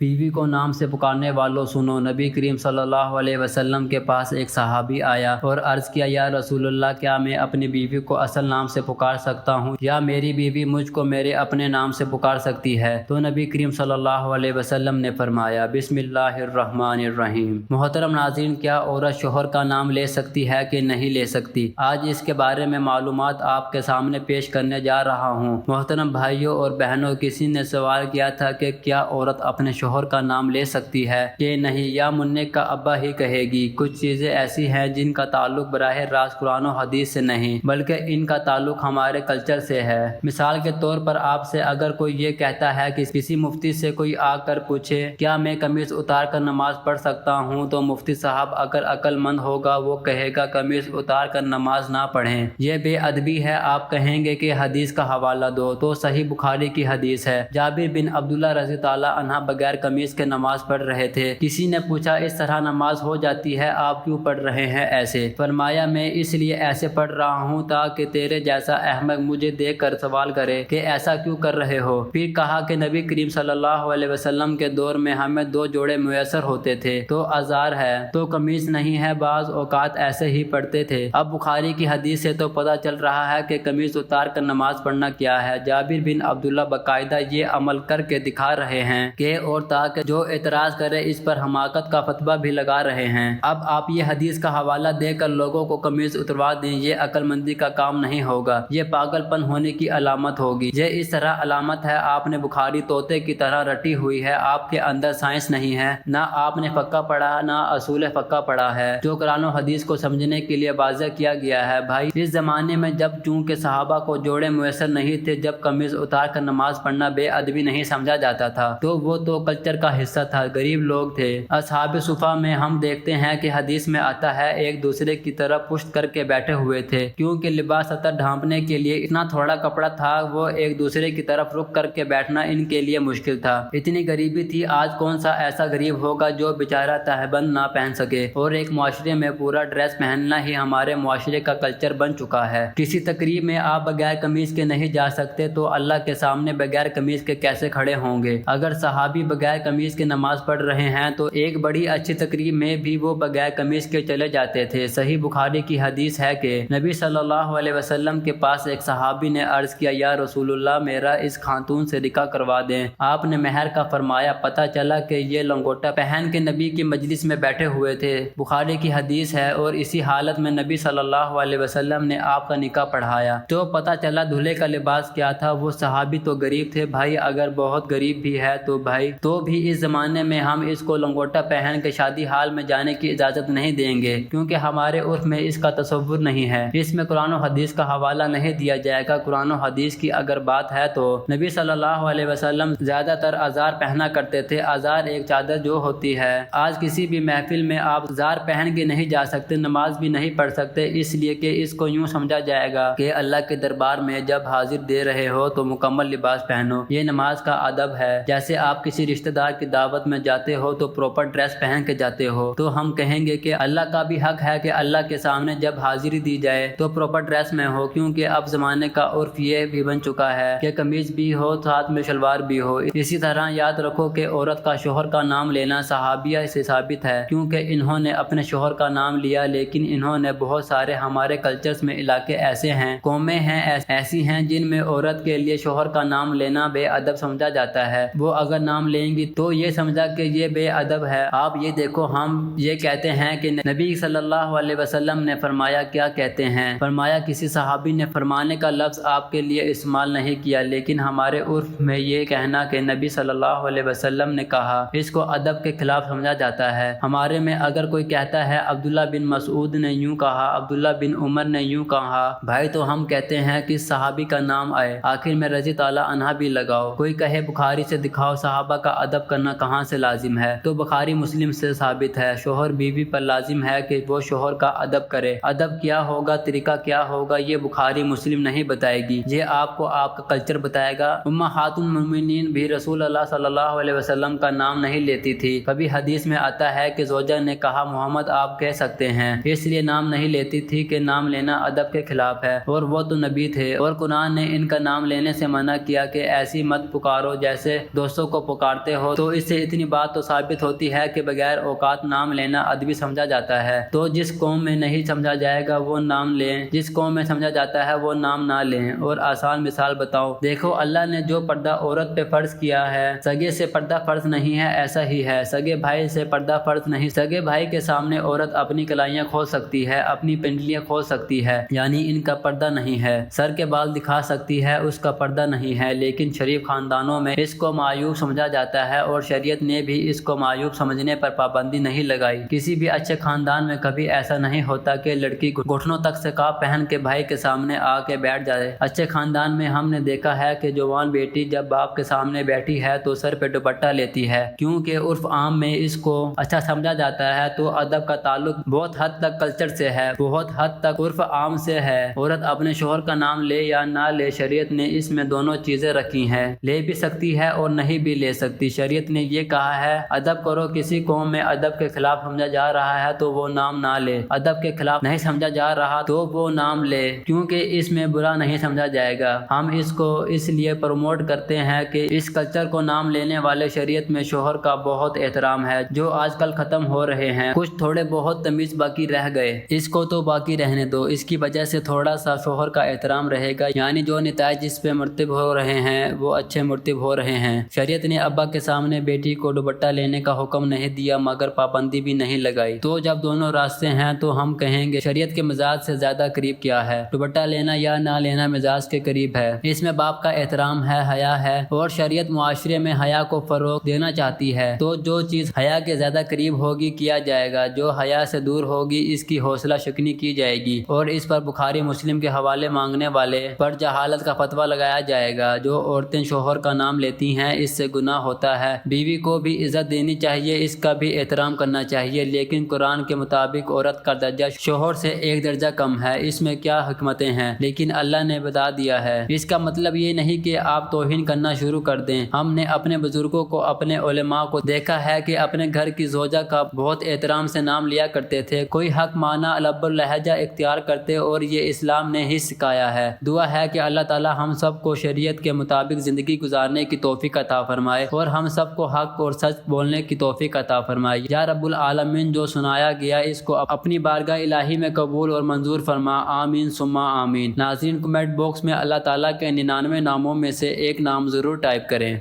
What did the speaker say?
بیوی کو نام سے پکارنے والوں سنو، نبی کریم صلی اللہ علیہ وسلم کے پاس ایک صحابی آیا اور عرض کیا، یا رسول اللہ، کیا میں اپنی بیوی کو اصل نام سے پکار سکتا ہوں یا میری بیوی مجھ کو میرے اپنے نام سے پکار سکتی ہے؟ تو نبی کریم صلی اللہ علیہ وسلم نے فرمایا، بسم اللہ الرحمن الرحیم۔ محترم ناظرین، کیا عورت شوہر کا نام لے سکتی ہے کہ نہیں لے سکتی؟ آج اس کے بارے میں معلومات آپ کے سامنے پیش کرنے جا رہا ہوں۔ محترم بھائیوں اور بہنوں، کسی نے سوال کیا تھا کہ کیا عورت اپنے شوہر کا نام لے سکتی ہے کہ نہیں، یا منع کا ابا ہی کہے گی؟ کچھ چیزیں ایسی ہیں جن کا تعلق براہ راست قرآن و حدیث سے نہیں بلکہ ان کا تعلق ہمارے کلچر سے ہے۔ مثال کے طور پر آپ سے اگر کوئی یہ کہتا ہے کہ کسی مفتی سے کوئی آ کر پوچھے کیا میں قمیض اتار کر نماز پڑھ سکتا ہوں، تو مفتی صاحب اگر عقل مند ہوگا وہ کہے گا قمیض اتار کر نماز نہ پڑھیں، یہ بے ادبی ہے۔ آپ کہیں گے کہ حدیث کا حوالہ دو، تو صحیح بخاری کی حدیث ہے، جابر بن عبداللہ رضی اللہ عنہ بغیر قمیض کے نماز پڑھ رہے تھے۔ کسی نے پوچھا، اس طرح نماز ہو جاتی ہے، آپ کیوں پڑھ رہے ہیں ایسے؟ فرمایا، میں اس لیے ایسے پڑھ رہا ہوں تاکہ تیرے جیسا احمق مجھے دیکھ کر سوال کرے کہ ایسا کیوں کر رہے ہو۔ پھر کہا کہ نبی کریم صلی اللہ علیہ وسلم کے دور میں ہمیں 2 جوڑے میسر ہوتے تھے، تو ازار ہے تو قمیض نہیں ہے، بعض اوقات ایسے ہی پڑھتے تھے۔ اب بخاری کی حدیث سے تو پتہ چل رہا ہے کہ قمیض اتار کر نماز پڑھنا کیا ہے۔ جابر بن عبداللہ باقاعدہ یہ عمل کر کے دکھا رہے ہیں کہ اور تاکہ جو اعتراض کرے اس پر حماقت کا فتویٰ بھی لگا رہے ہیں۔ اب آپ یہ حدیث کا حوالہ دے کر لوگوں کو قمیض اتروا دیں، یہ عقل مندی کا کام نہیں ہوگا، یہ پاگل پن ہونے کی علامت ہوگی۔ یہ اس طرح علامت ہے آپ نے بخاری طوطے کی طرح رٹی ہوئی ہے، آپ کے اندر سائنس نہیں ہے، نہ آپ نے فقہ پڑھا نہ اصول فقہ پڑھا ہے جو قرآن و حدیث کو سمجھنے کے لیے واضح کیا گیا ہے۔ بھائی، اس زمانے میں جب چونکہ صحابہ کو جوڑے میسر نہیں تھے، جب قمیض اتار کر نماز پڑھنا بے ادبی نہیں سمجھا جاتا تھا، تو وہ تو کلچر کا حصہ تھا، غریب لوگ تھے۔ اصحاب صفہ میں ہم دیکھتے ہیں کہ حدیث میں آتا ہے ایک دوسرے کی طرف پشت کر کے بیٹھے ہوئے تھے، کیونکہ لباس سطر ڈھانپنے کے لیے اتنا تھوڑا کپڑا تھا، وہ ایک دوسرے کی طرف رک کر کے بیٹھنا ان کے لیے مشکل تھا، اتنی غریبی تھی۔ آج کون سا ایسا غریب ہوگا جو بیچارہ تہبند نہ پہن سکے؟ اور ایک معاشرے میں پورا ڈریس پہننا ہی ہمارے معاشرے کا کلچر بن چکا ہے۔ کسی تقریب میں آپ بغیر قمیض کے نہیں جا سکتے، تو اللہ کے سامنے بغیر قمیض کے کیسے کھڑے ہوں گے؟ اگر صحابی بغیر قمیض کے نماز پڑھ رہے ہیں تو ایک بڑی اچھی تقریب میں بھی وہ بغیر قمیض کے چلے جاتے تھے۔ صحیح بخاری کی حدیث ہے کہ نبی صلی اللہ علیہ وسلم کے پاس ایک صحابی نے عرض کیا، یا رسول اللہ، میرا اس خاتون سے نکاح کروا دیں۔ آپ نے مہر کا فرمایا، پتہ چلا کہ یہ لنگوٹا پہن کے نبی کی مجلس میں بیٹھے ہوئے تھے۔ بخاری کی حدیث ہے، اور اسی حالت میں نبی صلی اللہ علیہ وسلم نے آپ کا نکاح پڑھایا۔ تو پتہ چلا دلہے کا لباس کیا تھا۔ وہ صحابی تو غریب تھے بھائی، اگر بہت غریب بھی ہے تو بھائی تو بھی اس زمانے میں ہم اس کو لنگوٹا پہن کے شادی حال میں جانے کی اجازت نہیں دیں گے، کیونکہ ہمارے عرف میں اس کا تصور نہیں ہے۔ اس میں قرآن و حدیث کا حوالہ نہیں دیا جائے گا۔ قرآن و حدیث کی اگر بات ہے تو نبی صلی اللہ علیہ وسلم زیادہ تر ازار پہنا کرتے تھے۔ ازار ایک چادر جو ہوتی ہے، آج کسی بھی محفل میں آپ ازار پہن کے نہیں جا سکتے، نماز بھی نہیں پڑھ سکتے، اس لیے کہ اس کو یوں سمجھا جائے گا کہ اللہ کے دربار میں جب حاضر دے رہے ہو تو مکمل لباس پہنو، یہ نماز کا ادب ہے۔ جیسے آپ کسی رشتہ دار کی دعوت میں جاتے ہو تو پراپر ڈریس پہن کے جاتے ہو، تو ہم کہیں گے کہ اللہ کا بھی حق ہے کہ اللہ کے سامنے جب حاضری دی جائے تو پراپر ڈریس میں ہو، کیونکہ اب زمانے کا عرف یہ بھی بن چکا ہے کہ قمیض بھی ہو ساتھ میں شلوار بھی ہو۔ اسی طرح یاد رکھو کہ عورت کا شوہر کا نام لینا صحابیہ سے ثابت ہے، کیونکہ انہوں نے اپنے شوہر کا نام لیا، لیکن انہوں نے بہت سارے ہمارے کلچرز میں علاقے ایسے ہیں، قومیں ہیں ایسی ہیں جن میں عورت کے لیے شوہر کا نام لینا بے ادب سمجھا جاتا ہے۔ وہ اگر نام لیں گی تو یہ سمجھا کہ یہ بے ادب ہے۔ آپ یہ دیکھو، ہم یہ کہتے ہیں کہ نبی صلی اللہ علیہ وسلم نے فرمایا، کیا کہتے ہیں؟ فرمایا کسی صحابی نے فرمانے کا لفظ آپ کے لیے استعمال نہیں کیا، لیکن ہمارے عرف میں یہ کہنا کہ نبی صلی اللہ علیہ وسلم نے کہا، اس کو ادب کے خلاف سمجھا جاتا ہے۔ ہمارے میں اگر کوئی کہتا ہے عبداللہ بن مسعود نے یوں کہا، عبداللہ بن عمر نے یوں کہا، بھائی تو ہم کہتے ہیں کہ صحابی کا نام آئے، آخر میں رضی اللہ عنہ بھی لگاؤ۔ کوئی کہے بخاری سے دکھاؤ صحابہ کا ادب کرنا کہاں سے لازم ہے، تو بخاری مسلم سے ثابت ہے۔ شوہر بیوی پر لازم ہے کہ وہ شوہر کا ادب کرے۔ ادب کیا ہوگا، طریقہ کیا ہوگا، یہ بخاری مسلم نہیں بتائے گی، یہ آپ کو آپ کا کلچر بتائے گا۔ امہات المومنین بھی رسول اللہ صلی اللہ علیہ وسلم کا نام نہیں لیتی تھی۔ کبھی حدیث میں آتا ہے کہ زوجہ نے کہا محمد آپ کہہ سکتے ہیں، اس لیے نام نہیں لیتی تھی کہ نام لینا ادب کے خلاف ہے، اور وہ تو نبی تھے، اور قرآن نے ان کا نام لینے سے منع کیا کہ ایسی مت پکارو جیسے دوستوں کو پکارتے پکارتے ہو تو اس سے اتنی بات تو ثابت ہوتی ہے کہ بغیر اوقات نام لینا ادبی سمجھا جاتا ہے۔ تو جس قوم میں نہیں سمجھا جائے گا وہ نام لیں، جس قوم میں سمجھا جاتا ہے وہ نام نہ لیں۔ اور آسان مثال بتاؤ، دیکھو اللہ نے جو پردہ عورت پہ فرض کیا ہے، سگے سے پردہ فرض نہیں ہے، ایسا ہی ہے سگے بھائی سے پردہ فرض نہیں۔ سگے بھائی کے سامنے عورت اپنی کلائیاں کھول سکتی ہے، اپنی پنڈلیاں کھول سکتی ہے، یعنی ان کا پردہ نہیں ہے۔ سر کے بال دکھا سکتی ہے، اس کا پردہ نہیں ہے، لیکن شریف خاندانوں میں اس کو معیوب سمجھا جاتا ہے اور شریعت نے بھی اس کو معیوب سمجھنے پر پابندی نہیں لگائی۔ کسی بھی اچھے خاندان میں کبھی ایسا نہیں ہوتا کہ لڑکی گھٹنوں تک سکارف پہن کے بھائی کے سامنے آ کے بیٹھ جائے۔ اچھے خاندان میں ہم نے دیکھا ہے کہ جوان بیٹی جب باپ کے سامنے بیٹھی ہے تو سر پہ دوپٹہ لیتی ہے، کیونکہ عرف عام میں اس کو اچھا سمجھا جاتا ہے۔ تو ادب کا تعلق بہت حد تک کلچر سے ہے، بہت حد تک عرف عام سے ہے۔ عورت اپنے شوہر کا نام لے یا نہ لے، شریعت نے اس میں دونوں چیزیں رکھی ہیں، لے بھی سکتی ہے اور نہیں بھی لے سکتی۔ شریعت نے یہ کہا ہے ادب کرو، کسی قوم میں ادب کے خلاف سمجھا جا رہا ہے تو وہ نام نہ لے، ادب کے خلاف نہیں سمجھا جا رہا تو وہ نام لے، کیونکہ اس میں برا نہیں سمجھا جائے گا۔ ہم اس کو اس لیے پروموٹ کرتے ہیں کہ اس کلچر کو نام لینے والے شریعت میں شوہر کا بہت احترام ہے، جو آج کل ختم ہو رہے ہیں۔ کچھ تھوڑے بہت تمیز باقی رہ گئے، اس کو تو باقی رہنے دو، اس کی وجہ سے تھوڑا سا شوہر کا احترام رہے گا، یعنی جو نتائج اس پہ مرتب ہو رہے ہیں وہ اچھے مرتب ہو رہے ہیں۔ شریعت نے ابا کے سامنے بیٹی کو دوپٹہ لینے کا حکم نہیں دیا مگر پابندی بھی نہیں لگائی۔ تو جب دونوں راستے ہیں تو ہم کہیں گے شریعت کے مزاج سے زیادہ قریب کیا ہے؟ دوپٹہ لینا یا نہ لینا مزاج کے قریب ہے۔ اس میں باپ کا احترام ہے، حیا ہے، اور شریعت معاشرے میں حیا کو فروغ دینا چاہتی ہے۔ تو جو چیز حیا کے زیادہ قریب ہوگی کیا جائے گا، جو حیا سے دور ہوگی اس کی حوصلہ شکنی کی جائے گی، اور اس پر بخاری مسلم کے حوالے مانگنے والے پر جہالت کا فتویٰ لگایا جائے گا۔ جو عورتیں شوہر کا نام لیتی ہیں اس سے گناہ ہوتا ہے۔ بیوی کو بھی عزت دینی چاہیے، اس کا بھی احترام کرنا چاہیے، لیکن قرآن کے مطابق عورت کا درجہ شوہر سے ایک درجہ کم ہے۔ اس میں کیا حکمتیں ہیں، لیکن اللہ نے بتا دیا ہے۔ اس کا مطلب یہ نہیں کہ آپ توہین کرنا شروع کر دیں۔ ہم نے اپنے بزرگوں کو، اپنے علماء کو دیکھا ہے کہ اپنے گھر کی زوجہ کا بہت احترام سے نام لیا کرتے تھے، کوئی حق مانا لب اللہجہ اختیار کرتے، اور یہ اسلام نے ہی سکھایا ہے۔ دعا ہے کہ اللہ تعالی ہم سب کو شریعت کے مطابق زندگی گزارنے کی توفیق عطا فرمائے، اور ہم سب کو حق اور سچ بولنے کی توفیق عطا فرمائے۔ یا رب العالمین، جو سنایا گیا اس کو اپنی بارگاہ الہی میں قبول اور منظور فرما، آمین ثم آمین۔ ناظرین، کمنٹ باکس میں اللہ تعالیٰ کے 99 ناموں میں سے ایک نام ضرور ٹائپ کریں۔